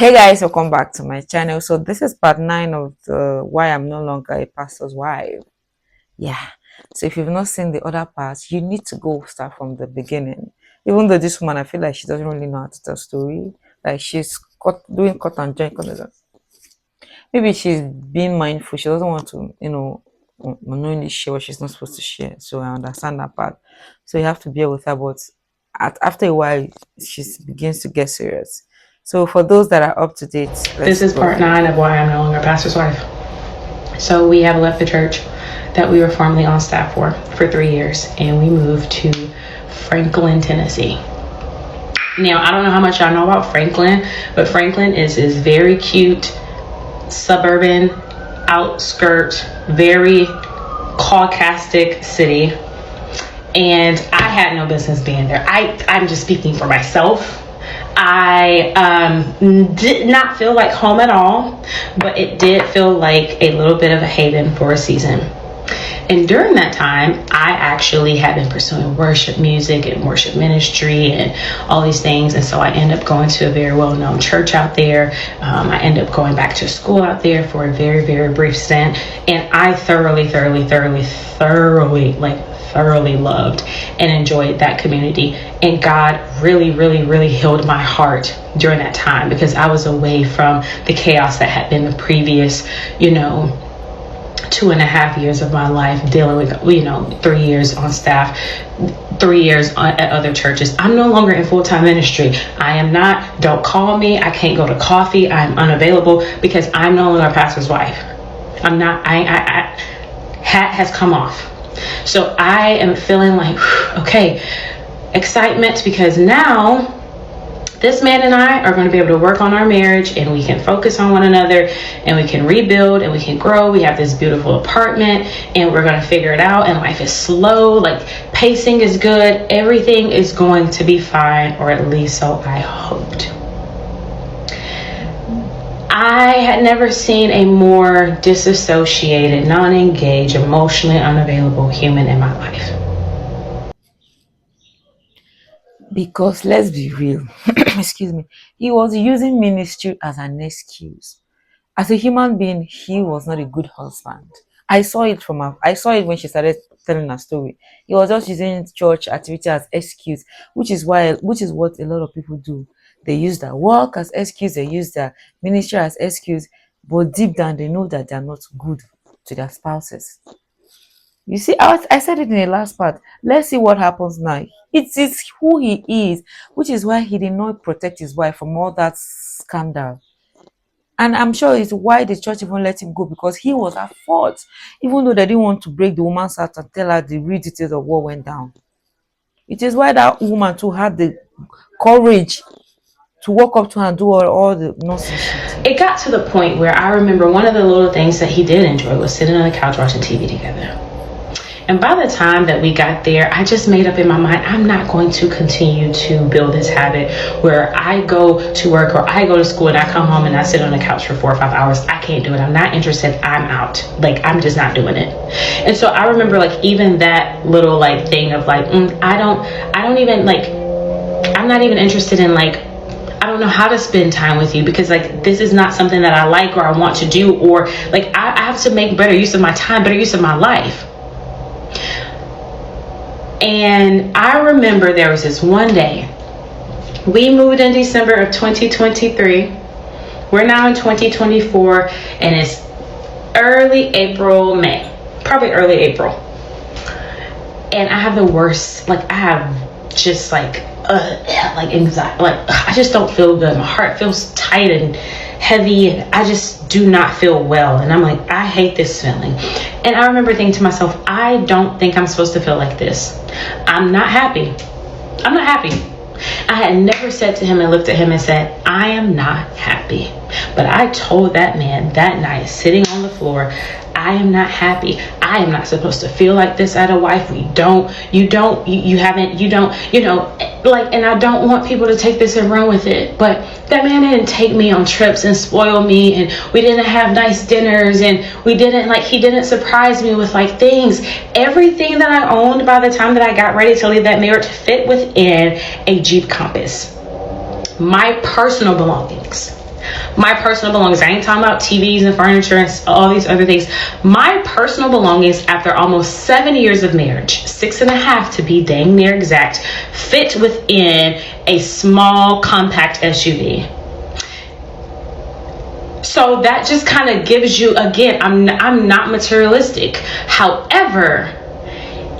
Hey guys, welcome back to my channel. So this is part 9 of the why I'm no longer a pastor's wife. Yeah. So if you've not seen the other parts, you need to go start from the beginning. Even though this woman, I feel like she doesn't really know how to tell story. Like she's doing cut and join. Maybe she's being mindful. She doesn't want to, unknowingly share what she's not supposed to share. So I understand that part. So you have to bear with her. But after a while, she begins to get serious. So for those that are up to date, This is part 9 of why I'm no longer a pastor's wife. So we have left the church that we were formerly on staff for 3 years, and we moved to Franklin, Tennessee. Now, I don't know how much y'all know about Franklin, but Franklin is this very cute, suburban, outskirt, very caucastic city. And I had no business being there. I'm just speaking for myself. I did not feel like home at all, but it did feel like a little bit of a haven for a season. And during that time, I actually had been pursuing worship music and worship ministry and all these things. And so I ended up going to a very well-known church out there. I ended up going back to school out there for a very, very brief stint. And I thoroughly loved and enjoyed that community. And God really healed my heart during that time, because I was away from the chaos that had been the previous, 2.5 years of my life, dealing with 3 years on staff, 3 years at other churches. I'm no longer in full-time ministry. I am not. Don't call me. I can't go to coffee. I'm unavailable because I'm no longer a pastor's wife. I'm not. Hat has come off. So I am feeling like, okay, excitement, because now this man and I are going to be able to work on our marriage, and we can focus on one another, and we can rebuild, and we can grow. We have this beautiful apartment, and we're going to figure it out. And life is slow, like pacing is good. Everything is going to be fine, or at least so I hoped. I had never seen a more disassociated, non-engaged, emotionally unavailable human in my life. Because let's be real, excuse me, he was using ministry as an excuse. As a human being, he was not a good husband. I saw it when she started telling her story. He was just using church activity as excuse, which is what a lot of people do. They use their work as excuse, they use their ministry as excuse, but deep down they know that they're not good to their spouses. You see, I said it in the last part. Let's see what happens now. It is who he is, which is why he did not protect his wife from all that scandal. And I'm sure it's why the church even let him go, because he was at fault, even though they didn't want to break the woman's heart and tell her the real details of what went down. It is why that woman too had the courage to walk up to her and do all the nonsense. It got to the point where I remember one of the little things that he did enjoy was sitting on the couch watching TV together. And by the time that we got there, I just made up in my mind, I'm not going to continue to build this habit where I go to work or I go to school and I come home and I sit on the couch for 4 or 5 hours. I can't do it. I'm not interested. I'm out. Like, I'm just not doing it. And so I remember, like, even that little like thing of like, I don't even like, I'm not even interested in like, I don't know how to spend time with you, because like this is not something that I like or I want to do, or like I have to make better use of my time, better use of my life. And I remember there was this one day, we moved in December of 2023. We're now in 2024, and it's early April, May, probably early April. And I have the worst, like I have just like anxiety, like I just don't feel good. My heart feels tight and heavy. I just do not feel well. And I'm like, I hate this feeling. And I remember thinking to myself, I don't think I'm supposed to feel like this. I'm not happy. I'm not happy. I had never said to him and looked at him and said, I am not happy. But I told that man that night, sitting on the floor, I am not happy. I am not supposed to feel like this as a wife. You haven't, like, and I don't want people to take this and run with it. But that man didn't take me on trips and spoil me, and we didn't have nice dinners, and he didn't surprise me with like things. Everything that I owned by the time that I got ready to leave that marriage fit within a Jeep Compass. My personal belongings, my personal belongings, I ain't talking about TVs and furniture and all these other things. My personal belongings, after almost 7 years of marriage, 6.5 to be dang near exact, fit within a small compact SUV. So that just kind of gives you, again, I'm not materialistic. However,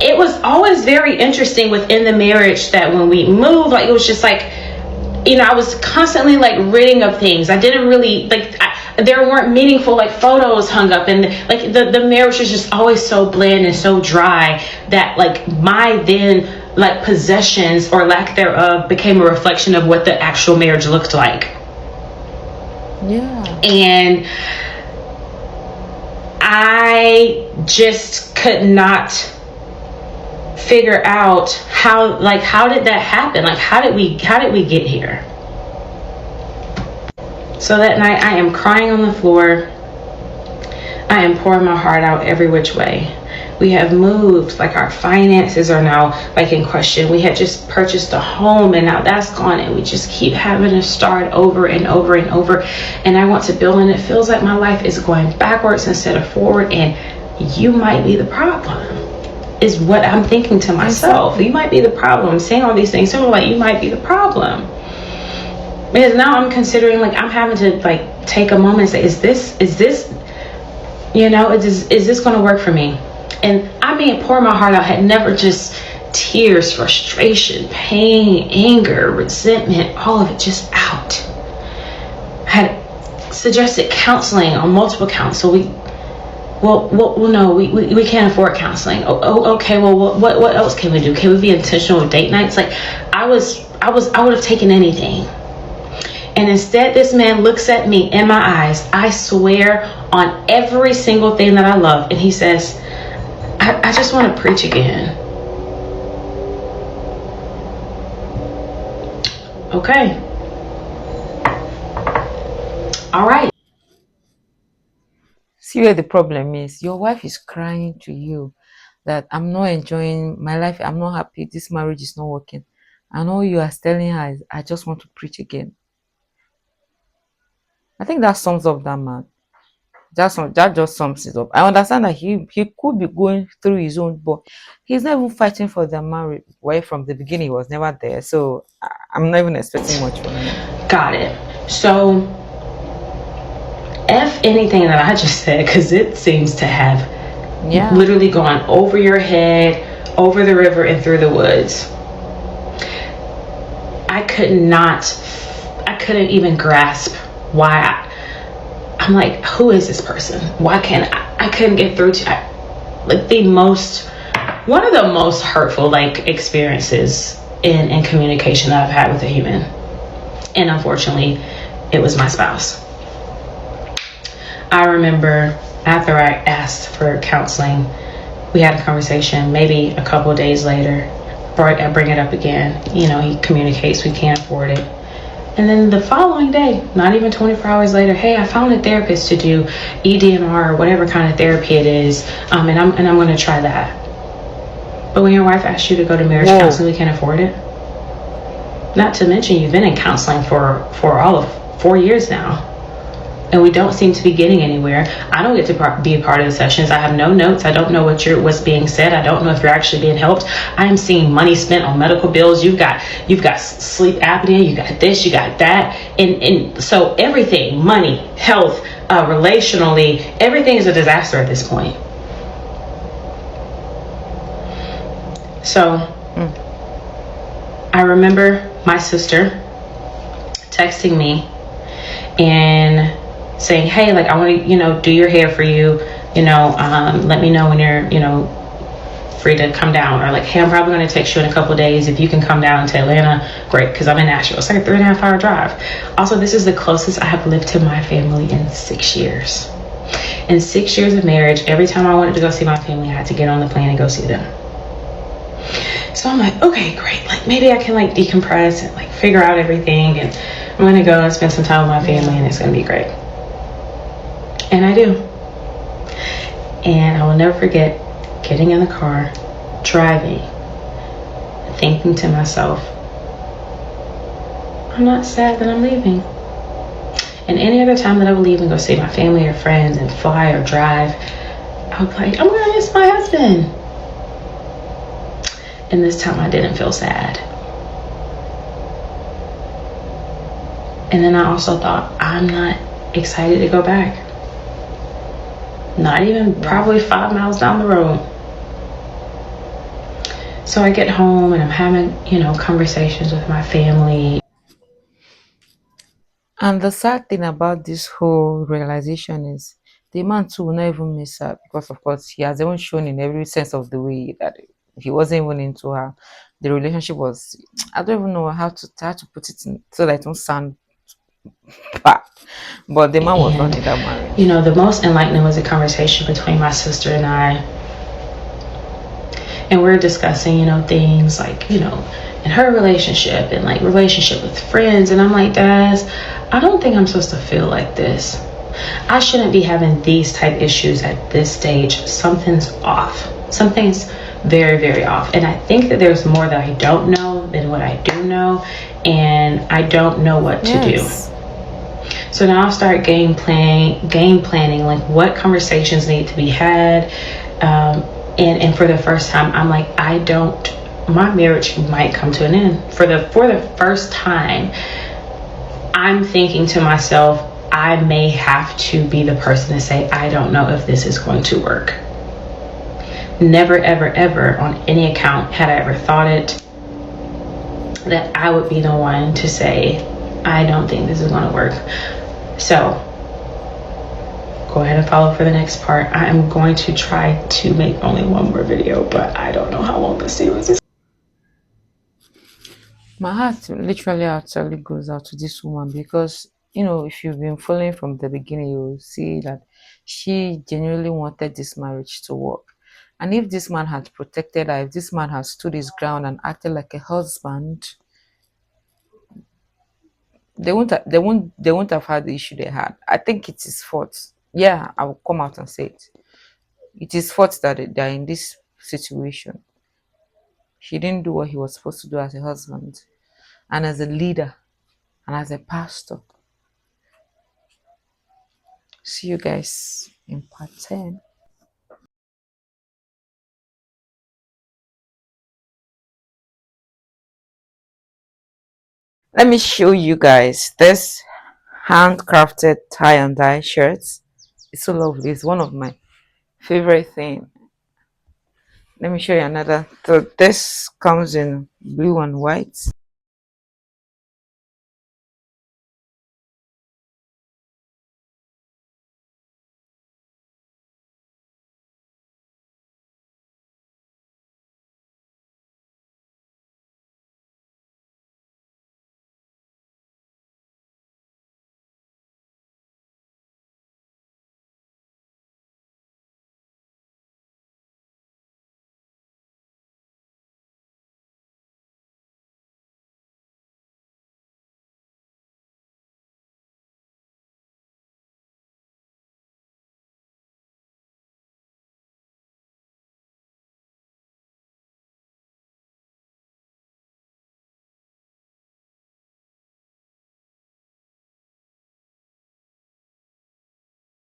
it was always very interesting within the marriage that when we moved, like, it was just like, you know, I was constantly like ridding of things. I didn't really like, there weren't meaningful like photos hung up, and like the marriage was just always so bland and so dry that like my then like possessions or lack thereof became a reflection of what the actual marriage looked like. Yeah. And I just could not figure out how did that happen? Like, how did we get here? So that night I am crying on the floor. I am pouring my heart out every which way. We have moved, like our finances are now like in question. We had just purchased a home and now that's gone, and we just keep having to start over and over and over. And I want to build, and it feels like my life is going backwards instead of forward, and you might be the problem, is what I'm thinking to myself. You might be the problem. I'm saying all these things, so like you might be the problem. Because now I'm considering, like, I'm having to like take a moment and say, is this, you know, is this going to work for me? And I mean, pour my heart out, had never just tears, frustration, pain, anger, resentment, all of it just out. I had suggested counseling on multiple counts. So we can't afford counseling. Okay, well, what else can we do? Can we be intentional with date nights? Like, I would have taken anything. And instead, this man looks at me in my eyes. I swear on every single thing that I love. And he says, I just want to preach again. Okay. All right. See where the problem is. Your wife is crying to you that I'm not enjoying my life. I'm not happy. This marriage is not working. And all you are telling her is, I just want to preach again. I think that sums up that man. That just sums it up. I understand that he could be going through his own, but he's not even fighting for their marriage. Why from the beginning he was never there. So I'm not even expecting much from him. Got it. So F anything that I just said, because it seems to have literally gone over your head, over the river, and through the woods. I couldn't even grasp why. I'm like, who is this person? Why can't I couldn't get through to like one of the most hurtful like experiences in communication that I've had with a human. And unfortunately, it was my spouse. I remember after I asked for counseling, we had a conversation. Maybe a couple of days later, I bring it up again. You know, he communicates, we can't afford it. And then the following day, not even 24 hours later, hey, I found a therapist to do EDMR or whatever kind of therapy it is, and I'm going to try that. But when your wife asks you to go to marriage counseling, we can't afford it. Not to mention, you've been in counseling for all of 4 years now, and we don't seem to be getting anywhere. I don't get to be a part of the sessions. I have no notes. I don't know what's being said. I don't know if you're actually being helped. I am seeing money spent on medical bills. You've got sleep apnea. You got this. You got that. And so everything, money, health, relationally, everything is a disaster at this point. So I remember my sister texting me and saying, hey, like, I want to, do your hair for you, let me know when you're, free to come down, or like, hey, I'm probably going to text you in a couple of days. If you can come down to Atlanta, great, because I'm in Nashville. It's like a 3.5 hour drive. Also, this is the closest I have lived to my family in 6 years. In 6 years of marriage, every time I wanted to go see my family, I had to get on the plane and go see them. So I'm like, okay, great. Like, maybe I can like decompress and like figure out everything, and I'm going to go and spend some time with my family, and it's going to be great. And I do. And I will never forget getting in the car, driving, thinking to myself, I'm not sad that I'm leaving. And any other time that I would leave and go see my family or friends and fly or drive, I would be like, I'm gonna miss my husband. And this time I didn't feel sad. And then I also thought, I'm not excited to go back. Not even probably 5 miles down the road. So I get home and I'm having, conversations with my family. And the sad thing about this whole realization is the man too will not even miss her because, of course, he has even shown in every sense of the way that he wasn't even into her. The relationship was, I don't even know how to put it in so that it won't sound bad, but the man was not And, in that marriage. the most enlightening was a conversation between my sister and I. And we're discussing, things like, in her relationship and like relationship with friends. And I'm like, Daz, I don't think I'm supposed to feel like this. I shouldn't be having these type issues at this stage. Something's off. Something's very, very off. And I think that there's more that I don't know than what I do know. And I don't know what to do. So now I'll start game planning, like what conversations need to be had. And for the first time, I'm like, my marriage might come to an end. For the first time, I'm thinking to myself, I may have to be the person to say, I don't know if this is going to work. Never, ever, ever on any account had I ever thought it that I would be the one to say, I don't think this is going to work. So go ahead and follow for the next part. I am going to try to make only one more video, but I don't know how long this series is. My heart literally actually goes out to this woman because, if you've been following from the beginning, you'll see that she genuinely wanted this marriage to work. And if this man had protected her, if this man had stood his ground and acted like a husband, they won't have had the issue they had. I think it's his fault. Yeah, I will come out and say it. It is fault that they're in this situation. He didn't do what he was supposed to do as a husband and as a leader and as a pastor. See you guys in part 10. Let me show you guys this handcrafted tie and dye shirt. It's so lovely. It's one of my favorite thing. Let me show you another. So this comes in blue and white.